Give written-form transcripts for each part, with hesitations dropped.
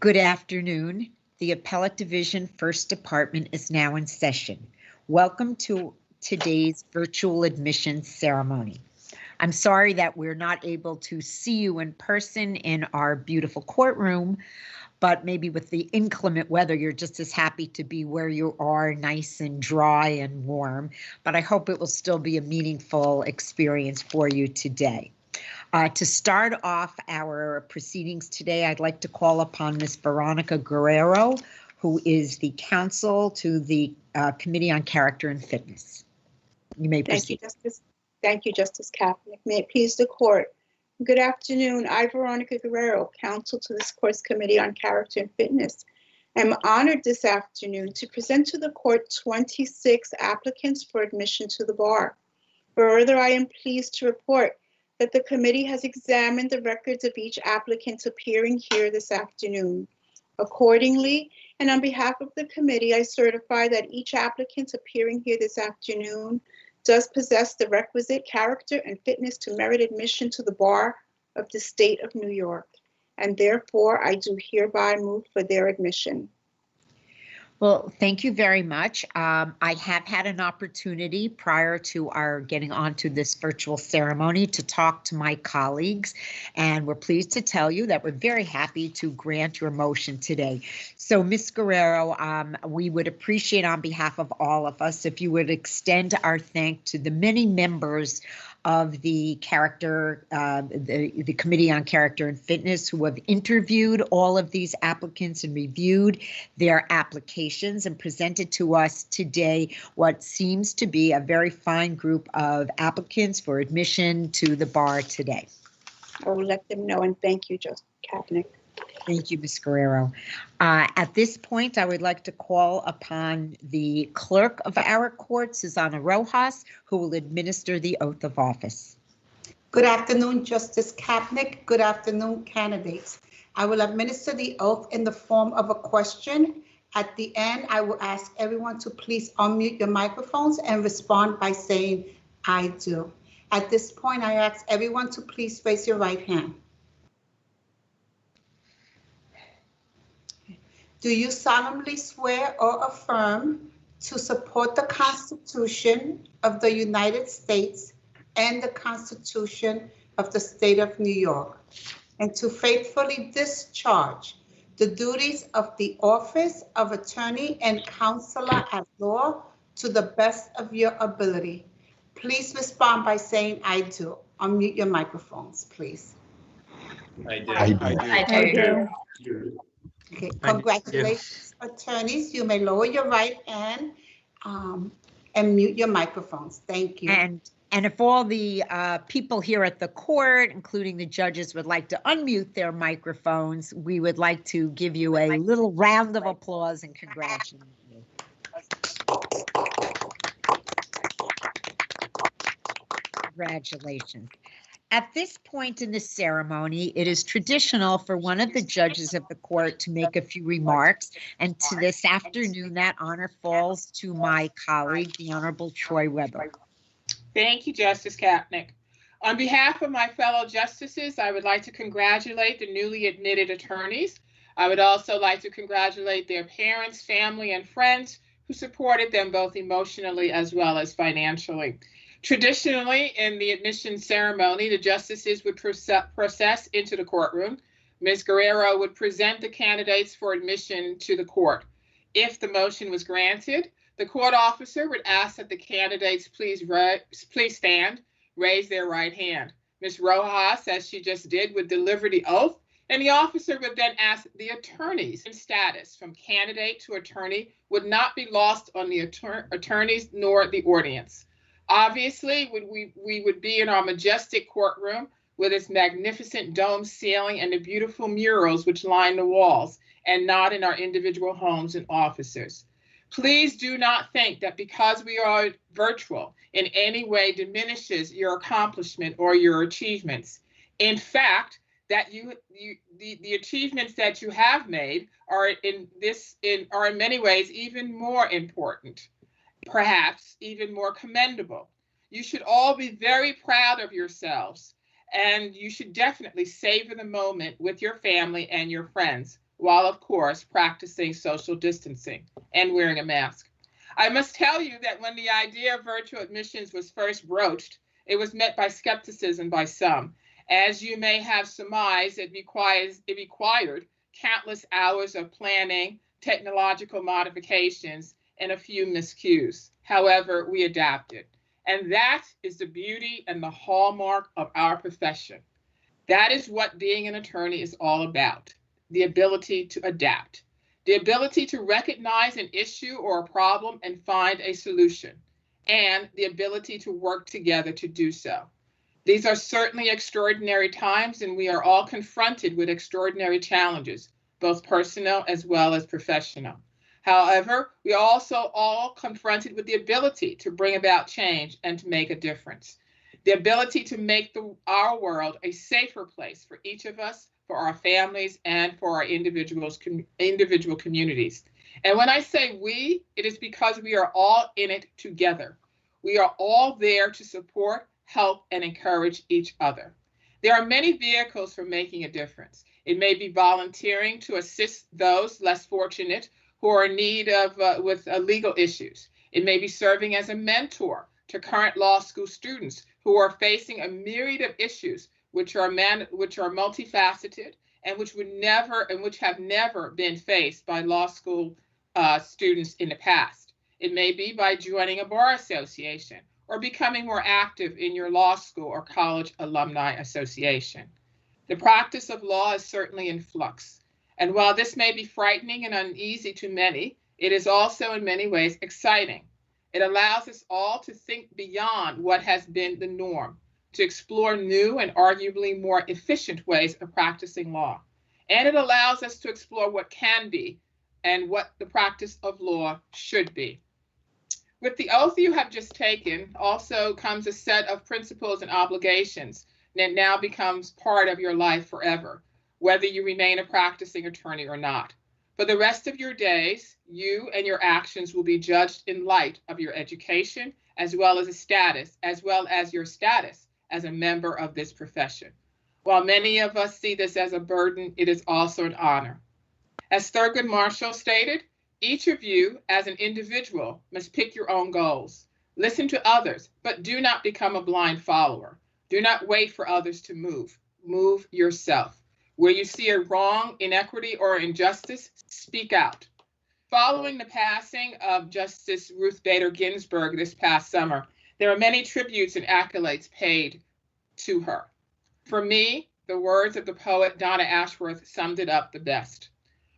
Good afternoon. The Appellate Division First Department is now in session. Welcome to today's virtual admissions ceremony. I'm sorry that we're not able to see you in person in our beautiful courtroom, but maybe with the inclement weather, you're just as happy to be where you are, nice and dry and warm. But I hope it will still be a meaningful experience for you today. To start off our proceedings today, I'd like to call upon Ms. Veronica Guerrero, who is the counsel to the Committee on Character and Fitness. You may proceed. Thank you, Justice Kapnick. May it please the court. Good afternoon. I, Veronica Guerrero, counsel to this court's Committee on Character and Fitness. I'm honored this afternoon to present to the court 26 applicants for admission to the bar. Further, I am pleased to report that the committee has examined the records of each applicant appearing here this afternoon. Accordingly, and on behalf of the committee, I certify that each applicant appearing here this afternoon does possess the requisite character and fitness to merit admission to the bar of the state of New York, and therefore I do hereby move for their admission. Well, thank you very much. I have had an opportunity prior to our getting onto this virtual ceremony to talk to my colleagues, and we're pleased to tell you that we're very happy to grant your motion today. So, Ms. Guerrero, we would appreciate on behalf of all of us if you would extend our thanks to the many members of the the Committee on Character and Fitness who have interviewed all of these applicants and reviewed their applications and presented to us today what seems to be a very fine group of applicants for admission to the bar today. I will let them know, and thank you, Justice Kapnick. Thank you, Ms. Guerrero. At this point, I would like to call upon the clerk of our court, Susana Rojas, who will administer the oath of office. Good afternoon, Justice Kapnick. Good afternoon, candidates. I will administer the oath in the form of a question. At the end, I will ask everyone to please unmute your microphones and respond by saying, "I do." At this point, I ask everyone to please raise your right hand. Do you solemnly swear or affirm to support the Constitution of the United States and the Constitution of the State of New York, and to faithfully discharge the duties of the office of Attorney and Counselor at Law to the best of your ability? Please respond by saying, "I do." Unmute your microphones, please. I do. I do. Okay, congratulations, attorneys. You may lower your right hand and mute your microphones. Thank you. And if all the people here at the court, including the judges, would like to unmute their microphones, we would like to give you a little round of applause and congratulate you. Congratulations. At this point in the ceremony, it is traditional for one of the judges of the court to make a few remarks, and to this afternoon, that honor falls to my colleague, the Honorable Troy Weber. Thank you, Justice Kapnick. On behalf of my fellow justices, I would like to congratulate the newly admitted attorneys. I would also like to congratulate their parents, family, and friends who supported them both emotionally as well as financially. Traditionally, in the admission ceremony, the justices would process into the courtroom. Ms. Guerrero would present the candidates for admission to the court. If the motion was granted, the court officer would ask that the candidates please stand, raise their right hand. Ms. Rojas, as she just did, would deliver the oath, and the officer would then ask the attorneys in status from candidate to attorney would not be lost on the attorneys nor the audience. Obviously, we would be in our majestic courtroom with its magnificent dome ceiling and the beautiful murals which line the walls, and not in our individual homes and offices. Please do not think that because we are virtual in any way diminishes your accomplishment or your achievements. In fact, that the achievements that you have made are in many ways even more important, perhaps even more commendable. You should all be very proud of yourselves, and you should definitely savor the moment with your family and your friends. while of course practicing social distancing and wearing a mask. I must tell you that when the idea of virtual admissions was first broached, it was met by skepticism by some. As you may have surmised, it required countless hours of planning, technological modifications, and a few miscues. However, we adapted. And that is the beauty and the hallmark of our profession. That is what being an attorney is all about, the ability to adapt, the ability to recognize an issue or a problem and find a solution, and the ability to work together to do so. These are certainly extraordinary times, and we are all confronted with extraordinary challenges, both personal as well as professional. However, we are also all confronted with the ability to bring about change and to make a difference. The ability to make our world a safer place for each of us, for our families, and for our individual communities. And when I say we, it is because we are all in it together. We are all there to support, help, and encourage each other. There are many vehicles for making a difference. It may be volunteering to assist those less fortunate who are in need of with legal issues. It may be serving as a mentor to current law school students who are facing a myriad of issues which are multifaceted and which have never been faced by law school students in the past. It may be by joining a bar association or becoming more active in your law school or college alumni association. The practice of law is certainly in flux. And while this may be frightening and uneasy to many, it is also in many ways exciting. It allows us all to think beyond what has been the norm, to explore new and arguably more efficient ways of practicing law. And it allows us to explore what can be and what the practice of law should be. With the oath you have just taken also comes a set of principles and obligations that now becomes part of your life forever, whether you remain a practicing attorney or not. For the rest of your days, you and your actions will be judged in light of your education, as well as your status as a member of this profession. While many of us see this as a burden, it is also an honor. As Thurgood Marshall stated, each of you as an individual must pick your own goals. Listen to others, but do not become a blind follower. Do not wait for others to move. Move yourself. Where you see a wrong, inequity, or injustice, speak out. Following the passing of Justice Ruth Bader Ginsburg this past summer, there are many tributes and accolades paid to her. For me, the words of the poet Donna Ashworth summed it up the best.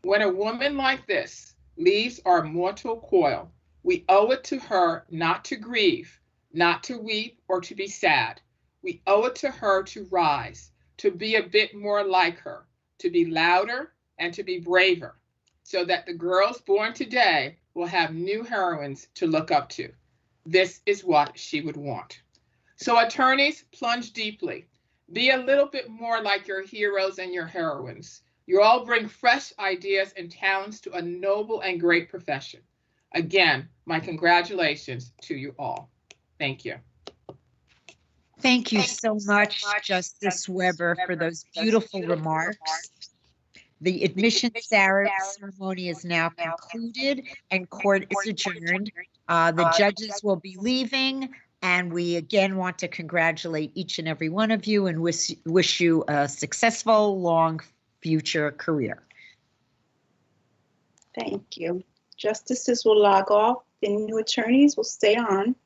When a woman like this leaves our mortal coil, we owe it to her not to grieve, not to weep, or to be sad. We owe it to her to rise, to be a bit more like her, to be louder and to be braver, so that the girls born today will have new heroines to look up to. This is what she would want. So attorneys, plunge deeply. Be a little bit more like your heroes and your heroines. You all bring fresh ideas and talents to a noble and great profession. Again, my congratulations to you all. Thank you. Thank you so much, Justice Weber, for those beautiful remarks. The admission ceremony is now concluded and court is adjourned. The judges will be leaving, and we again want to congratulate each and every one of you and wish you a successful, long future career. Thank you. Justices will log off. The new attorneys will stay on.